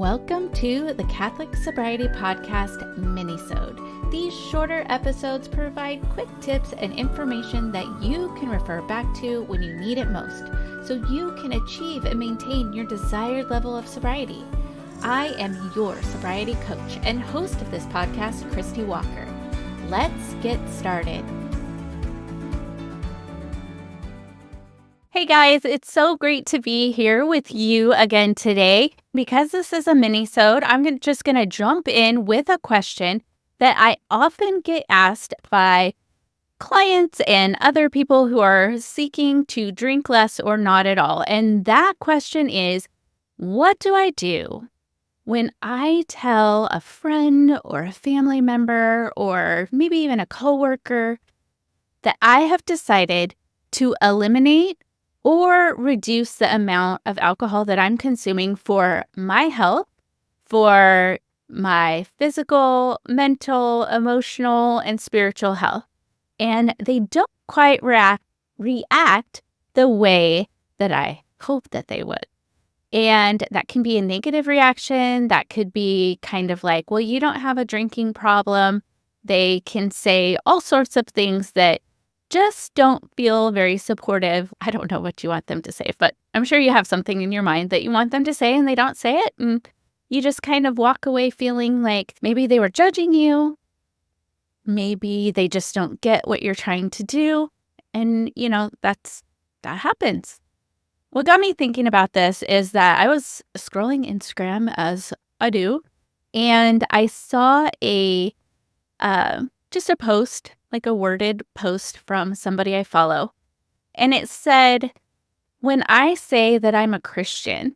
Welcome to the Catholic Sobriety Podcast Minisode. These shorter episodes provide quick tips and information that you can refer back to when you need it most, so you can achieve and maintain your desired level of sobriety. I am your sobriety coach and host of this podcast, Christy Walker. Let's get started. Hey guys, it's so great to be here with you again today. Because this is a mini-sode, I'm just going to jump in with a question that I often get asked by clients and other people who are seeking to drink less or not at all. And that question is, what do I do when I tell a friend or a family member or maybe even a coworker that I have decided to eliminate or reduce the amount of alcohol that I'm consuming for my health, for my physical, mental, emotional, and spiritual health. And they don't quite react the way that I hope that they would. And that can be a negative reaction. That could be kind of like, well, you don't have a drinking problem. They can say all sorts of things that just don't feel very supportive. I don't know what you want them to say, but I'm sure you have something in your mind that you want them to say and they don't say it. And you just kind of walk away feeling like maybe they were judging you. Maybe they just don't get what you're trying to do. And, that happens. What got me thinking about this is that I was scrolling Instagram as I do, and I saw just a post, like a worded post from somebody I follow. And it said, when I say that I'm a Christian,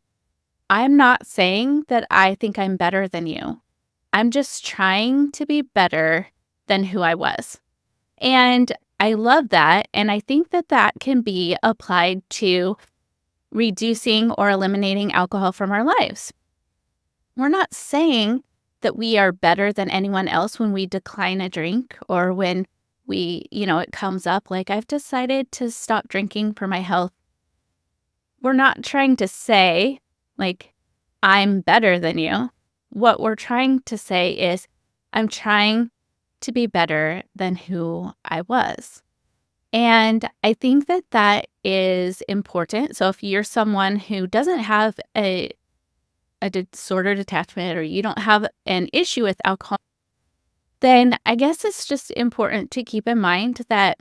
I'm not saying that I think I'm better than you. I'm just trying to be better than who I was. And I love that. And I think that that can be applied to reducing or eliminating alcohol from our lives. We're not saying that we are better than anyone else when we decline a drink or when it comes up like, I've decided to stop drinking for my health. We're not trying to say, like, I'm better than you. What we're trying to say is, I'm trying to be better than who I was. And I think that that is important. So if you're someone who doesn't have a disordered attachment or you don't have an issue with alcohol, then I guess it's just important to keep in mind that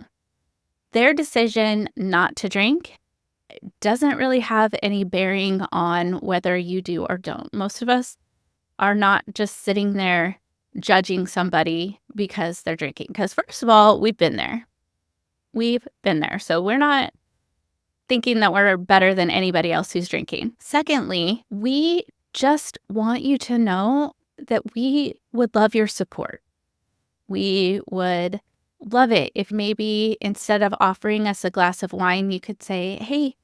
their decision not to drink doesn't really have any bearing on whether you do or don't. Most of us are not just sitting there judging somebody because they're drinking. Because first of all, we've been there. So we're not thinking that we're better than anybody else who's drinking. Secondly, we just want you to know that we would love your support. We would love it if maybe instead of offering us a glass of wine, you could say, hey,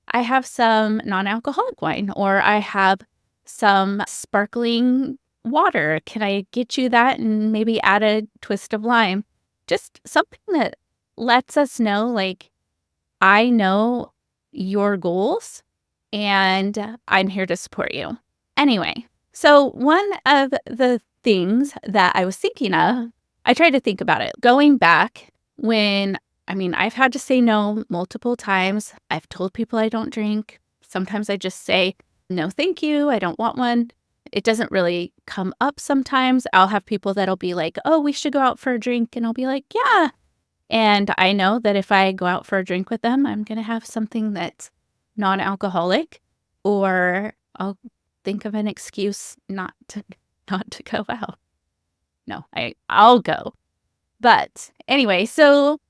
I have some non-alcoholic wine, or I have some sparkling water. Can I get you that and maybe add a twist of lime? Just something that lets us know, like, I know your goals and I'm here to support you. Anyway, so one of the things that I was thinking of, I tried to think about it. Going back I've had to say no multiple times. I've told people I don't drink. Sometimes I just say, no, thank you. I don't want one. It doesn't really come up sometimes. I'll have people that'll be like, oh, we should go out for a drink. And I'll be like, yeah. And I know that if I go out for a drink with them, I'm going to have something that's non-alcoholic, or I'll think of an excuse not to go out. No, I'll go. But anyway, so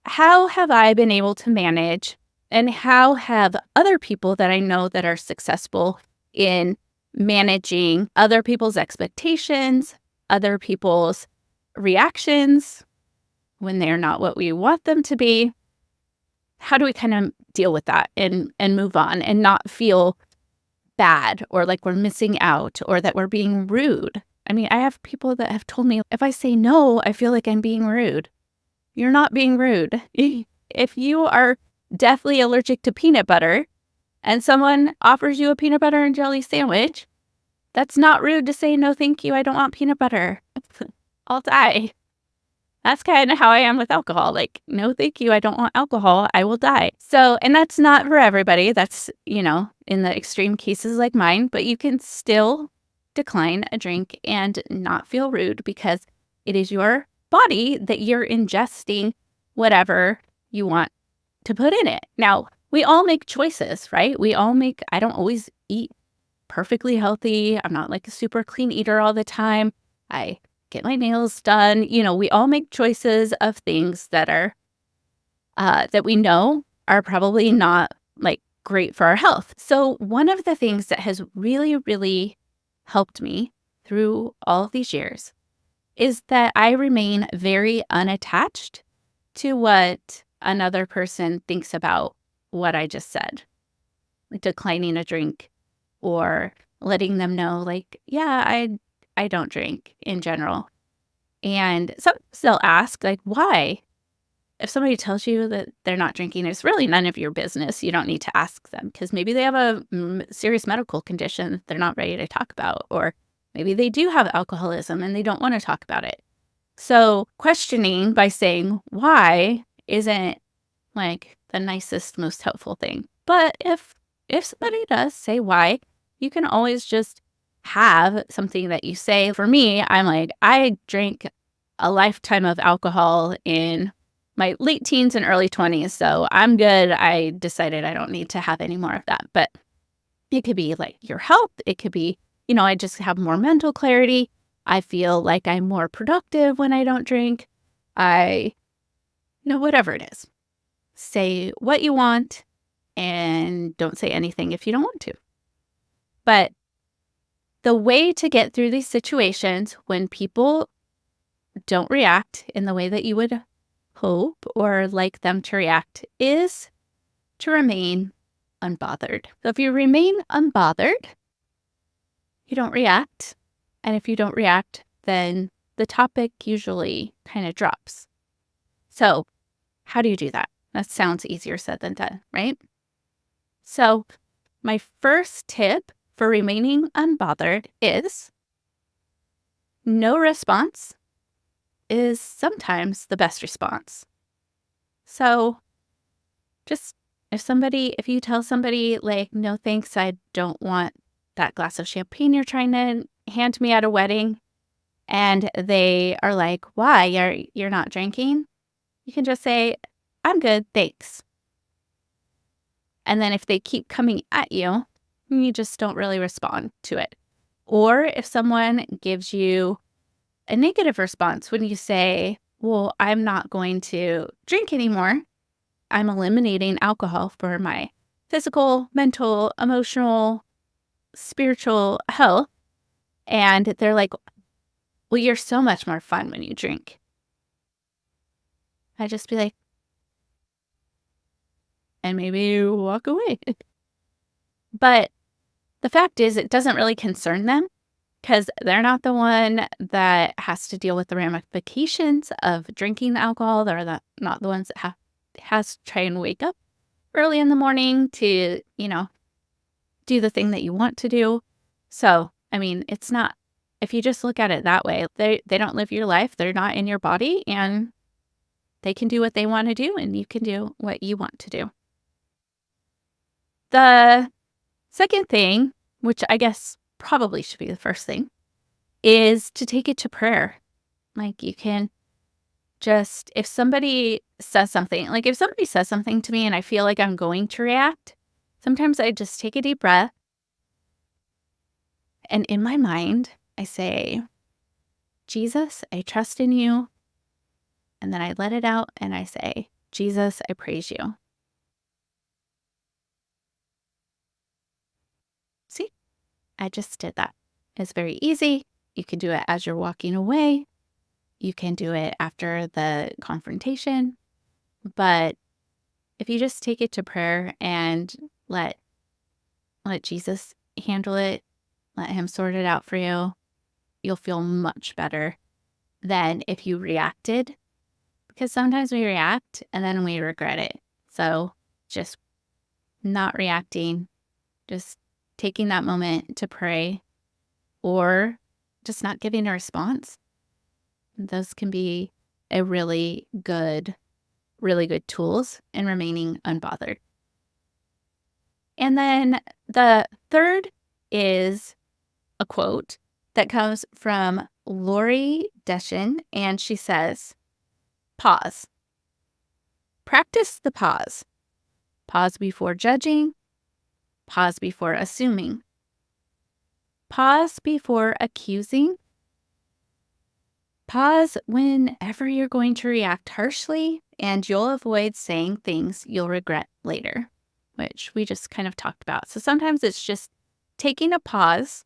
how have I been able to manage, and how have other people that I know that are successful in managing other people's expectations, other people's reactions when they're not what we want them to be? How do we kind of deal with that and move on and not feel bad or like we're missing out or that we're being rude? I have people that have told me, if I say no, I feel like I'm being rude. You're not being rude. If you are deathly allergic to peanut butter and someone offers you a peanut butter and jelly sandwich, That's not rude to say, "No, thank you, I don't want peanut butter." I'll die. That's kinda how I am with alcohol, like, "No, thank you, I don't want alcohol, I will die." So and that's not for everybody, that's, in the extreme cases like mine, but you can still decline a drink and not feel rude because it is your body that you're ingesting whatever you want to put in it. Now, we all make choices, right? I don't always eat perfectly healthy. I'm not like a super clean eater all the time. I get my nails done. We all make choices of things that we know are probably not like great for our health. So one of the things that has really, really helped me through all of these years is that I remain very unattached to what another person thinks about what I just said, like declining a drink or letting them know, like, yeah, I don't drink in general. And sometimes they'll ask, like, why? If somebody tells you that they're not drinking, it's really none of your business. You don't need to ask them because maybe they have a serious medical condition that they're not ready to talk about, or maybe they do have alcoholism and they don't want to talk about it. So questioning by saying why isn't like the nicest, most helpful thing. But if somebody does say why, you can always just have something that you say. For me, I'm like, I drank a lifetime of alcohol in my late teens and early 20s, so I'm good. I decided I don't need to have any more of that. But it could be like your health. It could be, I just have more mental clarity. I feel like I'm more productive when I don't drink. I, whatever it is. Say what you want and don't say anything if you don't want to. But the way to get through these situations when people don't react in the way that you would hope or like them to react is to remain unbothered. So if you remain unbothered, you don't react. And if you don't react, then the topic usually kind of drops. So, how do you do that? That sounds easier said than done, right? So, my first tip for remaining unbothered is no response is sometimes the best response. So, just if you tell somebody, like, no thanks, I don't want that glass of champagne you're trying to hand me at a wedding, and they are like, why? You're not drinking? You can just say, I'm good, thanks. And then if they keep coming at you, you just don't really respond to it. Or if someone gives you a negative response when you say, well, I'm not going to drink anymore, I'm eliminating alcohol for my physical, mental, emotional, spiritual health. And they're like, well, you're so much more fun when you drink. I just be like, and maybe you walk away. But the fact is, it doesn't really concern them because they're not the one that has to deal with the ramifications of drinking the alcohol. They're not the ones that has to try and wake up early in the morning to, do the thing that you want to do. So, I mean, it's not, if you just look at it that way, they don't live your life. They're not in your body and they can do what they want to do and you can do what you want to do. The second thing, which I guess probably should be the first thing, is to take it to prayer. Like you can just, if somebody says something to me and I feel like I'm going to react, sometimes I just take a deep breath and in my mind, I say, Jesus, I trust in you. And then I let it out and I say, Jesus, I praise you. See, I just did that. It's very easy. You can do it as you're walking away. You can do it after the confrontation. But if you just take it to prayer and let Jesus handle it, let him sort it out for you, you'll feel much better than if you reacted. Because sometimes we react and then we regret it. So just not reacting, just taking that moment to pray or just not giving a response. Those can be a really good tools in remaining unbothered. And then the third is a quote that comes from Lori Deschen, and she says, pause. Practice the pause. Pause before judging. Pause before assuming. Pause before accusing. Pause whenever you're going to react harshly, and you'll avoid saying things you'll regret later, which we just kind of talked about. So sometimes it's just taking a pause,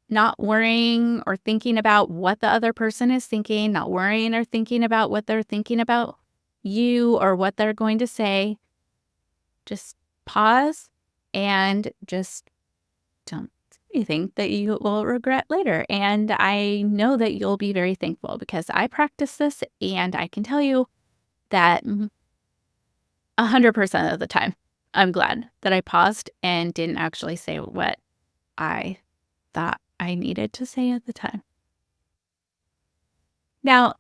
not worrying or thinking about what the other person is thinking, not worrying or thinking about what they're thinking about you or what they're going to say. Just pause and just don't say anything that you will regret later. And I know that you'll be very thankful because I practice this, and I can tell you that 100% of the time, I'm glad that I paused and didn't actually say what I thought I needed to say at the time. Now,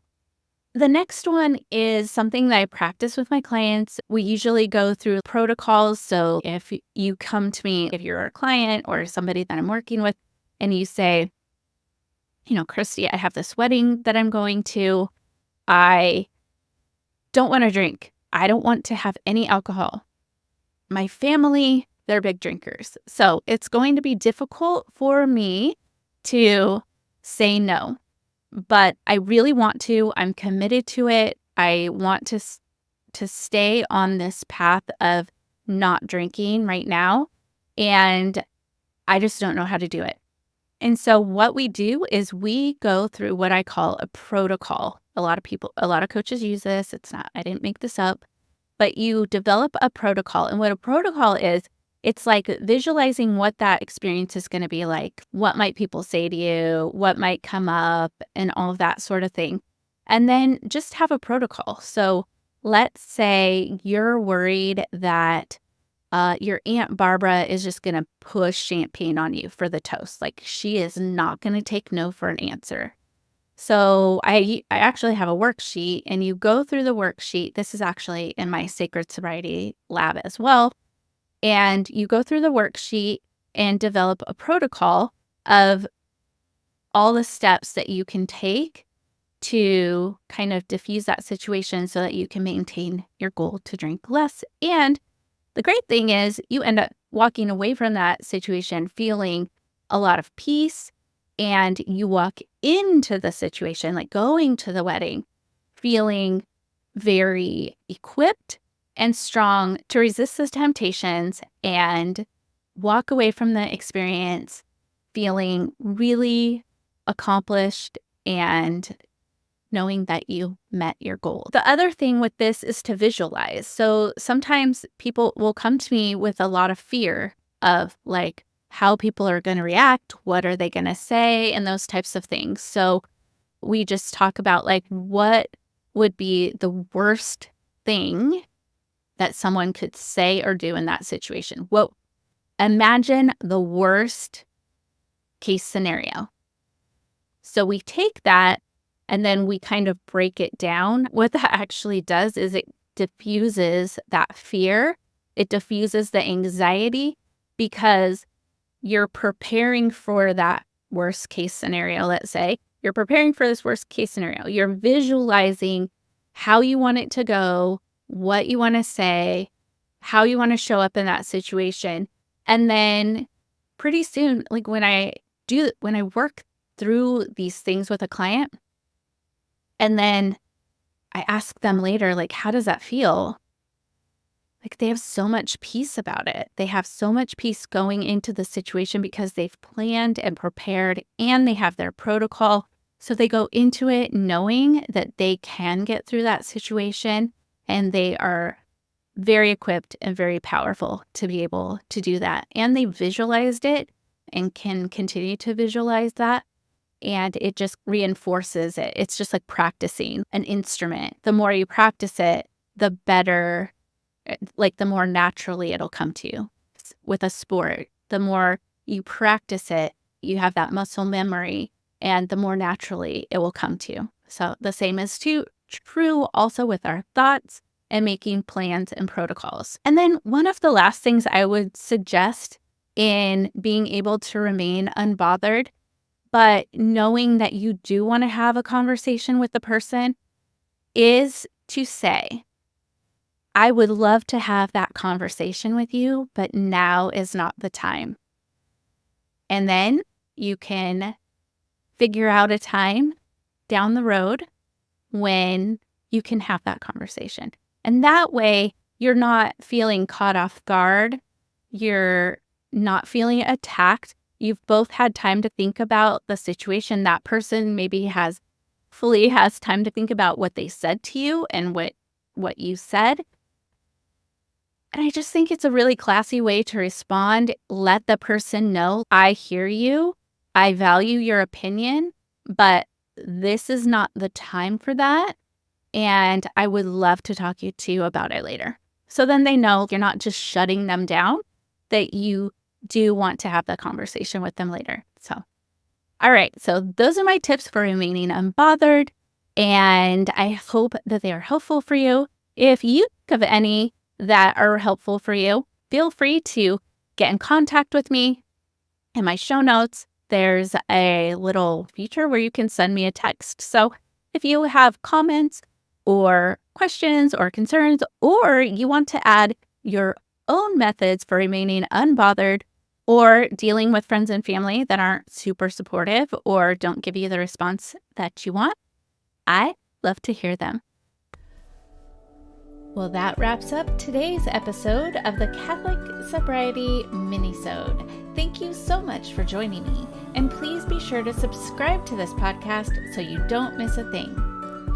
the next one is something that I practice with my clients. We usually go through protocols. So if you come to me, if you're a client or somebody that I'm working with, and you say, Christy, I have this wedding that I'm going to. I don't want to drink. I don't want to have any alcohol. My family, they're big drinkers. So it's going to be difficult for me to say no. But I really want to. I'm committed to it. I want to stay on this path of not drinking right now, and I just don't know how to do it. And so what we do is we go through what I call a protocol. A lot of coaches use this. I didn't make this up, but you develop a protocol. And what a protocol is, it's like visualizing what that experience is going to be like. What might people say to you? What might come up? And all of that sort of thing. And then just have a protocol. So let's say you're worried that your Aunt Barbara is just going to push champagne on you for the toast. Like, she is not going to take no for an answer. So I actually have a worksheet, and you go through the worksheet. This is actually in my Sacred Sobriety lab as well. And you go through the worksheet and develop a protocol of all the steps that you can take to kind of diffuse that situation so that you can maintain your goal to drink less. And the great thing is you end up walking away from that situation feeling a lot of peace, and you walk into the situation, like going to the wedding, feeling very equipped and strong to resist those temptations and walk away from the experience feeling really accomplished and knowing that you met your goal. The other thing with this is to visualize. So sometimes people will come to me with a lot of fear of like how people are going to react, what are they going to say, and those types of things. So we just talk about like what would be the worst thing that someone could say or do in that situation. Imagine the worst case scenario. So we take that and then we kind of break it down. What that actually does is it diffuses that fear. It diffuses the anxiety because you're preparing for that worst case scenario. Let's say you're preparing for this worst case scenario. You're visualizing how you want it to go, what you want to say, how you want to show up in that situation. And then pretty soon, like when I work through these things with a client, and then I ask them later, like, how does that feel? Like, they have so much peace about it. They have so much peace going into the situation because they've planned and prepared, and they have their protocol. So they go into it knowing that they can get through that situation, and they are very equipped and very powerful to be able to do that. And they visualized it and can continue to visualize that. And it just reinforces it. It's just like practicing an instrument. The more you practice it, the better, like the more naturally it'll come to you. With a sport, the more you practice it, you have that muscle memory, and the more naturally it will come to you. So the same is true also with our thoughts and making plans and protocols. And then one of the last things I would suggest in being able to remain unbothered, but knowing that you do want to have a conversation with the person, is to say, I would love to have that conversation with you, but now is not the time. And then you can figure out a time down the road when you can have that conversation. And that way, you're not feeling caught off guard. You're not feeling attacked. You've both had time to think about the situation. That person maybe has time to think about what they said to you and what you said. And I just think it's a really classy way to respond. Let the person know, I hear you. I value your opinion, but this is not the time for that. And I would love to talk to you about it later. So then they know you're not just shutting them down, that you do want to have that conversation with them later. So, all right. So those are my tips for remaining unbothered. And I hope that they are helpful for you. If you think of any that are helpful for you, feel free to get in contact with me. In my show notes, there's a little feature where you can send me a text. So if you have comments or questions or concerns, or you want to add your own methods for remaining unbothered or dealing with friends and family that aren't super supportive or don't give you the response that you want, I love to hear them. Well, that wraps up today's episode of the Catholic Sobriety Minisode. Thank you so much for joining me, and please be sure to subscribe to this podcast so you don't miss a thing.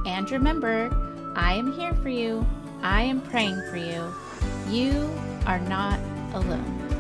And remember, I am here for you. I am praying for you. You are not alone.